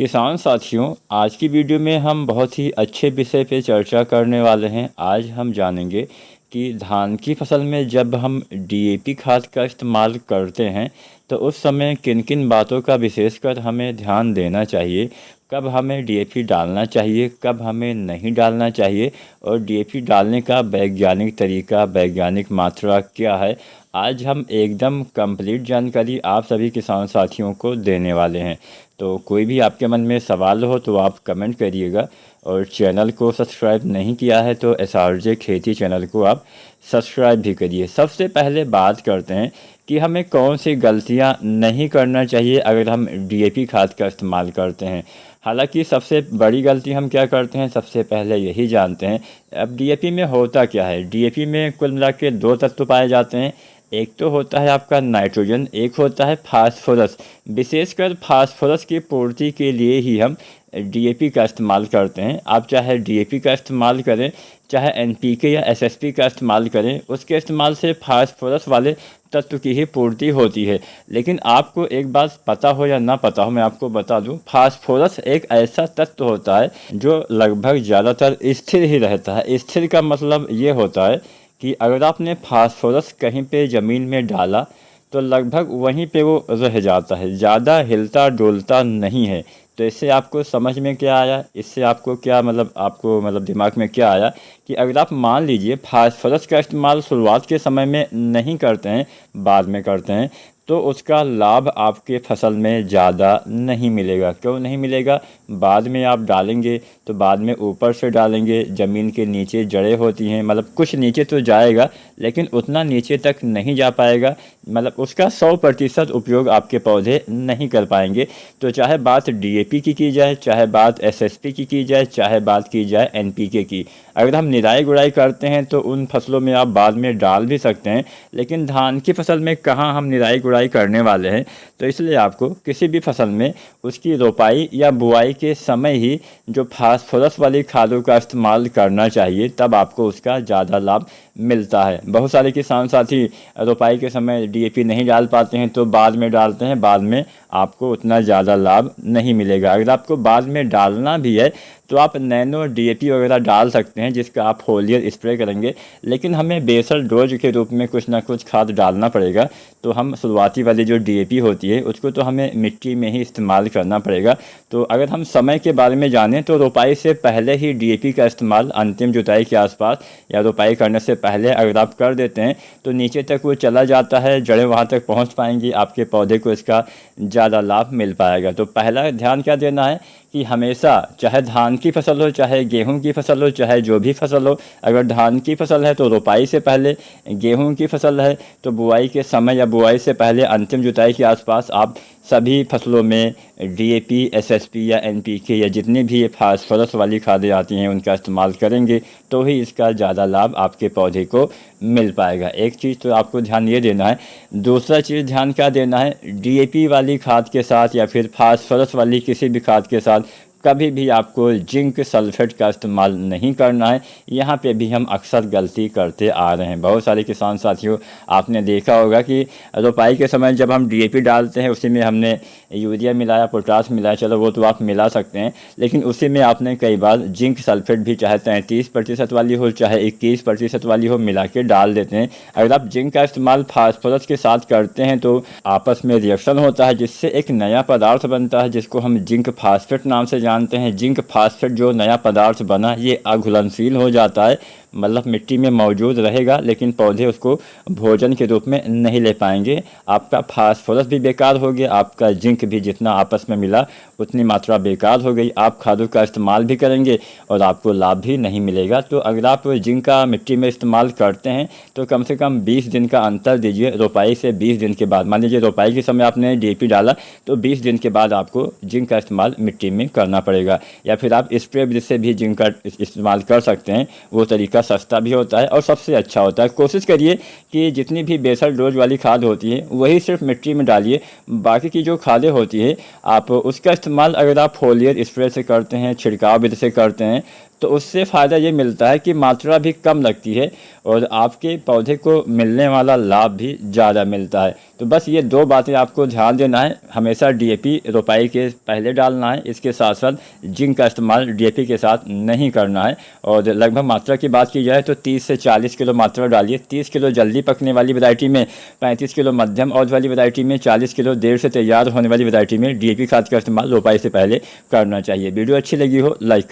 किसान साथियों, आज की वीडियो में हम बहुत ही अच्छे विषय पे चर्चा करने वाले हैं। आज हम जानेंगे कि धान की फसल में जब हम डीएपी खाद का इस्तेमाल करते हैं तो उस समय किन किन बातों का विशेषकर हमें ध्यान देना चाहिए, कब हमें डीएपी डालना चाहिए, कब हमें नहीं डालना चाहिए और डीएपी डालने का वैज्ञानिक तरीका, वैज्ञानिक मात्रा क्या है। आज हम एकदम कंप्लीट जानकारी आप सभी किसान साथियों को देने वाले हैं। तो कोई भी आपके मन में सवाल हो तो आप कमेंट करिएगा और चैनल को सब्सक्राइब नहीं किया है तो एसआरजे खेती चैनल को आप सब्सक्राइब भी करिए। सबसे पहले बात करते हैं कि हमें कौन सी गलतियां नहीं करना चाहिए अगर हम डीएपी खाद का इस्तेमाल करते हैं। हालांकि सबसे बड़ी गलती हम क्या करते हैं, सबसे पहले यही जानते हैं। अब डीएपी में होता क्या है, डीएपी में कुल मिला के दो तत्व पाए जाते हैं। एक तो होता है आपका नाइट्रोजन, एक होता है फास्फोरस। विशेषकर फास्फोरस की पूर्ति के लिए ही हम डीएपी का इस्तेमाल करते हैं। आप चाहे डीएपी का इस्तेमाल करें, चाहे एनपीके या एसएसपी का इस्तेमाल करें, उसके इस्तेमाल से फास्फोरस वाले तत्व की ही पूर्ति होती है। लेकिन आपको एक बात पता हो या ना पता हो, मैं आपको बता दूं, फास्फोरस एक ऐसा तत्व होता है जो लगभग ज़्यादातर स्थिर ही रहता है। स्थिर का मतलब ये होता है कि अगर आपने फास्फोरस कहीं पे ज़मीन में डाला तो लगभग वहीं पे वो रह जाता है, ज़्यादा हिलता डोलता नहीं है। तो इससे आपको समझ में क्या आया, इससे आपको क्या आपको दिमाग में क्या आया कि अगर आप मान लीजिए फास्फोरस का इस्तेमाल शुरुआत के समय में नहीं करते हैं, बाद में करते हैं, तो उसका लाभ आपके फसल में ज़्यादा नहीं मिलेगा। क्यों नहीं मिलेगा? बाद में आप डालेंगे तो बाद में ऊपर से डालेंगे, ज़मीन के नीचे जड़ें होती हैं, कुछ नीचे तो जाएगा लेकिन उतना नीचे तक नहीं जा पाएगा, उसका 100% उपयोग आपके पौधे नहीं कर पाएंगे। तो चाहे बात डीएपी की जाए, चाहे बात एसएसपी की जाए, चाहे बात की जाए एनपीके की, अगर हम निराई गुड़ाई करते हैं तो उन फसलों में आप बाद में डाल भी सकते हैं। लेकिन धान की फसल में कहाँ हम निराई गुड़ाई करने वाले हैं, तो इसलिए आपको किसी भी फसल में उसकी रोपाई या बुआई के समय ही जो फास्फोरस वाली खादों का इस्तेमाल करना चाहिए, तब आपको उसका ज़्यादा लाभ मिलता है। बहुत सारे किसान साथी रोपाई के समय डीएपी नहीं डाल पाते हैं तो बाद में डालते हैं, बाद में आपको उतना ज़्यादा लाभ नहीं मिलेगा। अगर आपको बाद में डालना भी है तो आप नैनो डीएपी वगैरह डाल सकते हैं जिसका आप फोलियर स्प्रे करेंगे, लेकिन हमें बेसल डोज के रूप में कुछ ना कुछ खाद डालना पड़ेगा। तो हम शुरुआती वाली जो डीएपी होती है उसको तो हमें मिट्टी में ही इस्तेमाल करना पड़ेगा। तो अगर हम समय के बारे में जानें तो रोपाई से पहले ही डीएपी का इस्तेमाल अंतिम जुताई के आसपास या रोपाई करने से पहले अगर आप कर देते हैं तो नीचे तक वो चला जाता है, जड़ें वहाँ तक पहुँच पाएंगी, आपके पौधे को इसका ज़्यादा लाभ मिल पाएगा। तो पहला ध्यान क्या देना है कि हमेशा, चाहे धान की फसल हो, चाहे गेहूं की फसल हो, चाहे जो भी फसल हो, अगर धान की फसल है तो रोपाई से पहले, गेहूं की फसल है तो बुआई के समय या बुआई से पहले अंतिम जुताई के आसपास आप सभी फसलों में डीएपी, एसएसपी या एनपीके या जितनी भी फास्फोरस वाली खादें आती हैं उनका इस्तेमाल करेंगे तो ही इसका ज़्यादा लाभ आपके पौधे को मिल पाएगा। एक चीज़ तो आपको ध्यान ये देना है। दूसरा चीज़ ध्यान क्या देना है, डीएपी वाली खाद के साथ या फिर फास्फोरस वाली किसी भी खाद के साथ कभी भी आपको जिंक सल्फेट का इस्तेमाल नहीं करना है। यहाँ पे भी हम अक्सर गलती करते आ रहे हैं। बहुत सारे किसान साथियों, आपने देखा होगा कि रोपाई के समय जब हम डीएपी डालते हैं उसी में हमने यूरिया मिलाया, पोटाश मिलाया, चलो वो तो आप मिला सकते हैं, लेकिन उसी में आपने कई बार जिंक सल्फेट भी चाहे 33% वाली हो चाहे 21% वाली हो मिला के डाल देते हैं। अगर आप जिंक का इस्तेमाल फास्फोरस के साथ करते हैं तो आपस में रिएक्शन होता है जिससे एक नया पदार्थ बनता है जिसको हम जिंक फास्फेट नाम से जानते हैं। जिंक फास्फेट जो नया पदार्थ बना ये अघुलनशील हो जाता है, मिट्टी में मौजूद रहेगा लेकिन पौधे उसको भोजन के रूप में नहीं ले पाएंगे। आपका फास्फोरस भी बेकार हो गया, आपका जिंक भी जितना आपस में मिला उतनी मात्रा बेकार हो गई। आप खादों का इस्तेमाल भी करेंगे और आपको लाभ भी नहीं मिलेगा। तो अगर आप जिंक का मिट्टी में इस्तेमाल करते हैं तो कम से कम 20 दिन का अंतर दीजिए। रोपाई से 20 दिन के बाद, मान लीजिए रोपाई के समय आपने डीएपी डाला तो 20 दिन के बाद आपको जिंक का इस्तेमाल मिट्टी में करना करना पड़ेगा, या फिर आप स्प्रे ब्रिज से भी जिंक का इस्तेमाल कर सकते हैं। वो तरीका सस्ता भी होता है और सबसे अच्छा होता है। कोशिश करिए कि जितनी भी बेसल डोज वाली खाद होती है वही सिर्फ मिट्टी में डालिए। बाकी की जो खादें होती है आप उसका इस्तेमाल अगर आप फोलियर स्प्रे से करते हैं, छिड़काव विधि से करते हैं, तो उससे फ़ायदा ये मिलता है कि मात्रा भी कम लगती है और आपके पौधे को मिलने वाला लाभ भी ज़्यादा मिलता है। तो बस ये 2 बातें आपको ध्यान देना है। हमेशा डीएपी रोपाई के पहले डालना है, इसके साथ साथ जिंक का इस्तेमाल डीएपी के साथ नहीं करना है। और लगभग मात्रा की बात की जाए तो 30 से 40 किलो मात्रा डालिए। 30 किलो जल्दी पकने वाली वैरायटी में, 35 किलो मध्यम औज वाली वैरायटी में, 40 किलो देर से तैयार होने वाली वैरायटी में डीएपी खाद का इस्तेमाल रोपाई से पहले करना चाहिए। वीडियो अच्छी लगी हो लाइक करें।